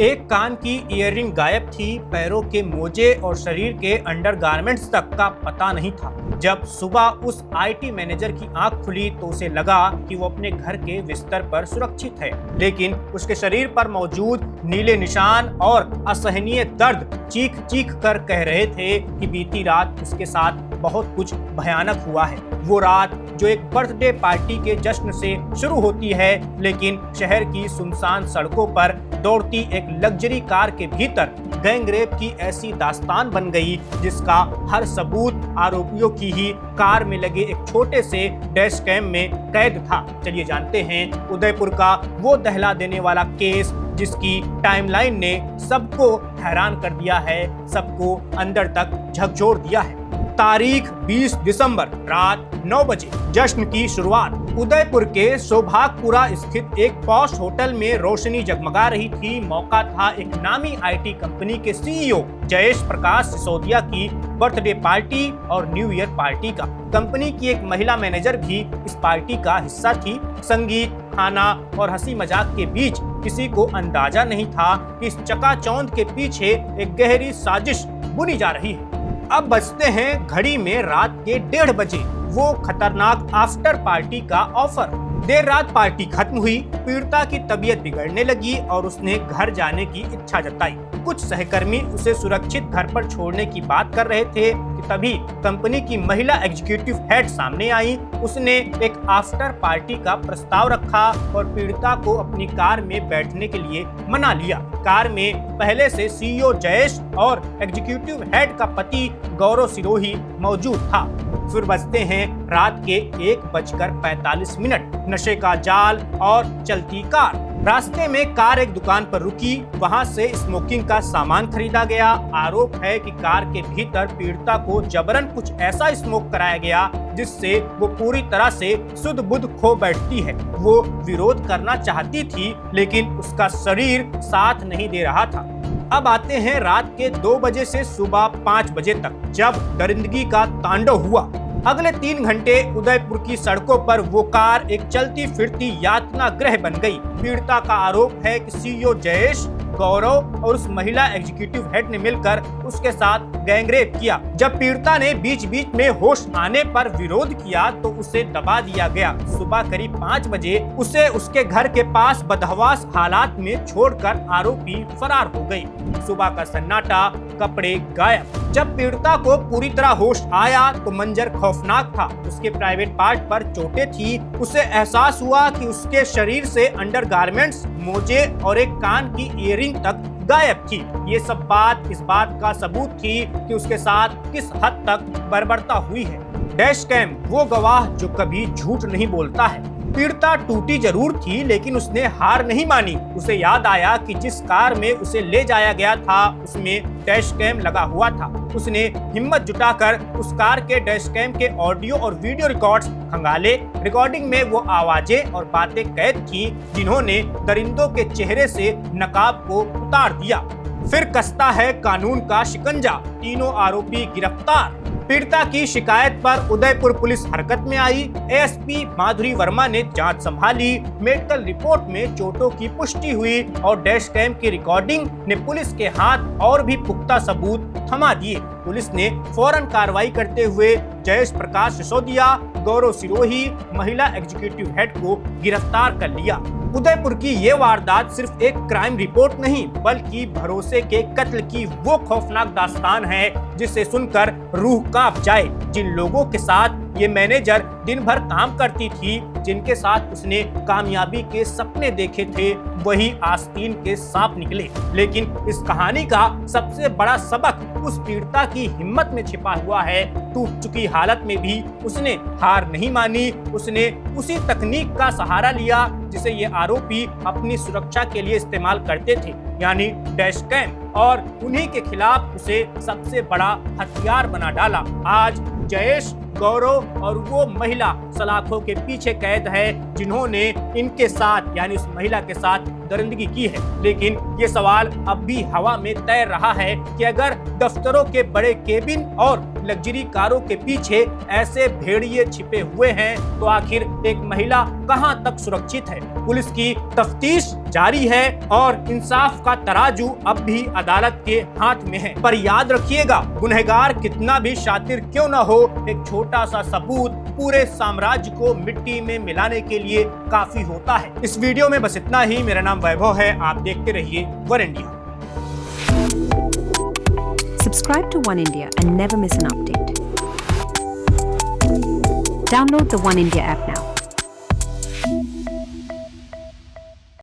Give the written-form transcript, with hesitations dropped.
एक कान की ईयररिंग गायब थी, पैरों के मोजे और शरीर के अंडरगारमेंट्स तक का पता नहीं था। जब सुबह उस आईटी मैनेजर की आंख खुली तो उसे लगा कि वो अपने घर के बिस्तर पर सुरक्षित है, लेकिन उसके शरीर पर मौजूद नीले निशान और असहनीय दर्द चीख चीख कर कह रहे थे कि बीती रात उसके साथ बहुत कुछ भयानक हुआ है। वो रात जो एक बर्थडे पार्टी के जश्न से शुरू होती है, लेकिन शहर की सुनसान सड़कों पर दौड़ती एक लग्जरी कार के भीतर गैंगरेप की ऐसी दास्तान बन गई जिसका हर सबूत आरोपियों की ही कार में लगे एक छोटे से डैश कैम में कैद था। चलिए जानते हैं उदयपुर का वो दहला देने वाला केस जिसकी टाइमलाइन ने सबको हैरान कर दिया है, सबको अंदर तक झकझोर दिया है। तारीख 20 दिसंबर रात 9 बजे जश्न की शुरुआत। उदयपुर के सौभागपुरा स्थित एक पॉश होटल में रोशनी जगमगा रही थी। मौका था एक नामी आईटी कंपनी के सीईओ जयेश प्रकाश सिसोदिया की बर्थडे पार्टी और न्यू ईयर पार्टी का। कंपनी की एक महिला मैनेजर भी इस पार्टी का हिस्सा थी। संगीत, खाना और हंसी मजाक के बीच किसी को अंदाजा नहीं था कि इस चकाचौंध के पीछे एक गहरी साजिश बुनी जा रही है। अब बजते हैं घड़ी में रात के 1:30 बजे। वो खतरनाक आफ्टर पार्टी का ऑफर। देर रात पार्टी खत्म हुई, पीड़िता की तबीयत बिगड़ने लगी और उसने घर जाने की इच्छा जताई। कुछ सहकर्मी उसे सुरक्षित घर पर छोड़ने की बात कर रहे थे कि तभी कंपनी की महिला एग्जीक्यूटिव हेड सामने आई। उसने एक आफ्टर पार्टी का प्रस्ताव रखा और पीड़िता को अपनी कार में बैठने के लिए मना लिया। कार में पहले से सीईओ जयेश और एग्जीक्यूटिव हेड का पति गौरव सिरोही मौजूद था। फिर बजते हैं रात के 1:45। नशे का जाल और चलती कार। रास्ते में कार एक दुकान पर रुकी, वहां से स्मोकिंग का सामान खरीदा गया। आरोप है कि कार के भीतर पीड़िता को जबरन कुछ ऐसा स्मोक कराया गया जिससे वो पूरी तरह से सुध बुध खो बैठती है। वो विरोध करना चाहती थी लेकिन उसका शरीर साथ नहीं दे रहा था। अब आते हैं रात के 2 बजे से सुबह 5 बजे तक, जब दरिंदगी का तांडव हुआ। अगले 3 घंटे उदयपुर की सड़कों पर वो कार एक चलती फिरती यातना गृह बन गई। पीड़िता का आरोप है कि सीईओ जयेश, गौरव और उस महिला एग्जीक्यूटिव हेड ने मिलकर उसके साथ गैंगरेप किया। जब पीड़िता ने बीच बीच में होश आने पर विरोध किया तो उसे दबा दिया गया। सुबह करीब 5 बजे उसे उसके घर के पास बदहवास हालात में छोड़कर आरोपी फरार हो गई। सुबह का सन्नाटा, कपड़े गायब। जब पीड़िता को पूरी तरह होश आया तो मंजर खौफनाक था। उसके प्राइवेट पार्ट पर चोटें थी। उसे एहसास हुआ कि उसके शरीर से अंडरगारमेंट्स, मोजे और एक कान की ईयरिंग तक गायब थी। ये सब बात इस बात का सबूत थी कि उसके साथ किस हद तक बर्बरता हुई है। डैश कैम वो गवाह जो कभी झूठ नहीं बोलता है। पीड़िता टूटी जरूर थी लेकिन उसने हार नहीं मानी। उसे याद आया कि जिस कार में उसे ले जाया गया था उसमें डैश कैम लगा हुआ था। उसने हिम्मत जुटाकर उस कार के डैश कैम के ऑडियो और वीडियो रिकॉर्ड्स खंगाले। रिकॉर्डिंग में वो आवाजें और बातें कैद थी जिन्होंने दरिंदों के चेहरे से नकाब को उतार दिया। फिर कसता है कानून का शिकंजा। तीनों आरोपी गिरफ्तार। पीड़िता की शिकायत पर उदयपुर पुलिस हरकत में आई। एएसपी माधुरी वर्मा ने जांच संभाली। मेडिकल रिपोर्ट में चोटों की पुष्टि हुई और डैश कैम की रिकॉर्डिंग ने पुलिस के हाथ और भी पुख्ता सबूत थमा दिए। पुलिस ने फौरन कार्रवाई करते हुए जयेश प्रकाश सिसोदिया, गौरव सिरोही, महिला एग्जीक्यूटिव हेड को गिरफ्तार कर लिया। उदयपुर की ये वारदात सिर्फ एक क्राइम रिपोर्ट नहीं बल्कि भरोसे के कत्ल की वो खौफनाक दास्तान है जिसे सुनकर रूह कांप जाए। जिन लोगों के साथ ये मैनेजर दिन भर काम करती थी, जिनके साथ उसने कामयाबी के सपने देखे थे, वही आस्तीन के सांप निकले। लेकिन इस कहानी का सबसे बड़ा सबक उस पीड़िता की हिम्मत में छिपा हुआ है। टूट चुकी हालत में भी उसने हार नहीं मानी। उसने उसी तकनीक का सहारा लिया जिसे ये आरोपी अपनी सुरक्षा के लिए इस्तेमाल करते थे, यानी डैश कैम, और उन्हीं के खिलाफ उसे सबसे बड़ा हथियार बना डाला। आज जयेश, गौरव और वो महिला सलाखों के पीछे कैद है जिन्होंने इनके साथ यानी उस महिला के साथ दरिंदगी की है। लेकिन ये सवाल अब भी हवा में तैर रहा है कि अगर दफ्तरों के बड़े केबिन और लग्जरी कारों के पीछे ऐसे भेड़िए छिपे हुए हैं तो आखिर एक महिला कहां तक सुरक्षित है? पुलिस की तफ्तीश जारी है और इंसाफ का तराजू अब भी अदालत के हाथ में है। पर याद रखिएगा, गुनहगार कितना भी शातिर क्यों न हो, एक छोटा सा सबूत पूरे साम्राज्य को मिट्टी में मिलाने के लिए काफी होता है। इस वीडियो में बस इतना ही। मेरा नाम वैभव है, आप देखते रहिए one India. Subscribe to One India and never miss an update. Download the One India app now.